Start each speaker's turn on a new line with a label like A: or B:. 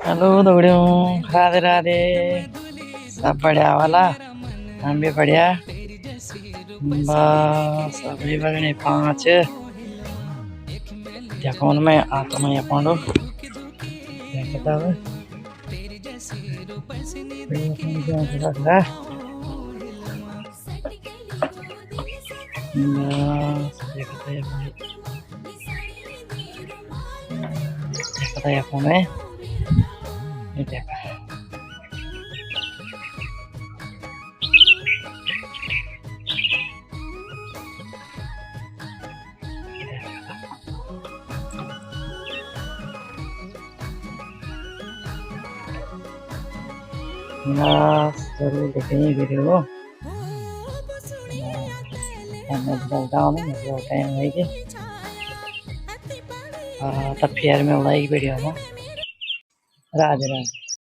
A: Hello दौड़ियों, Radhe Radhe. सब बढ़िया वाला, हम भी बढ़िया। बस अभी बगने 5 कौन में आता मैं पांडो क्या बताओ। बस देखता है भाई, देखता है फोन में ये देखा। बस जरूर देखेंगे वीडियो को। मैं निकलता हूँ, मतलब टाइम है कि तब फिर मैं लाइक वीडियो में। राधे राधे।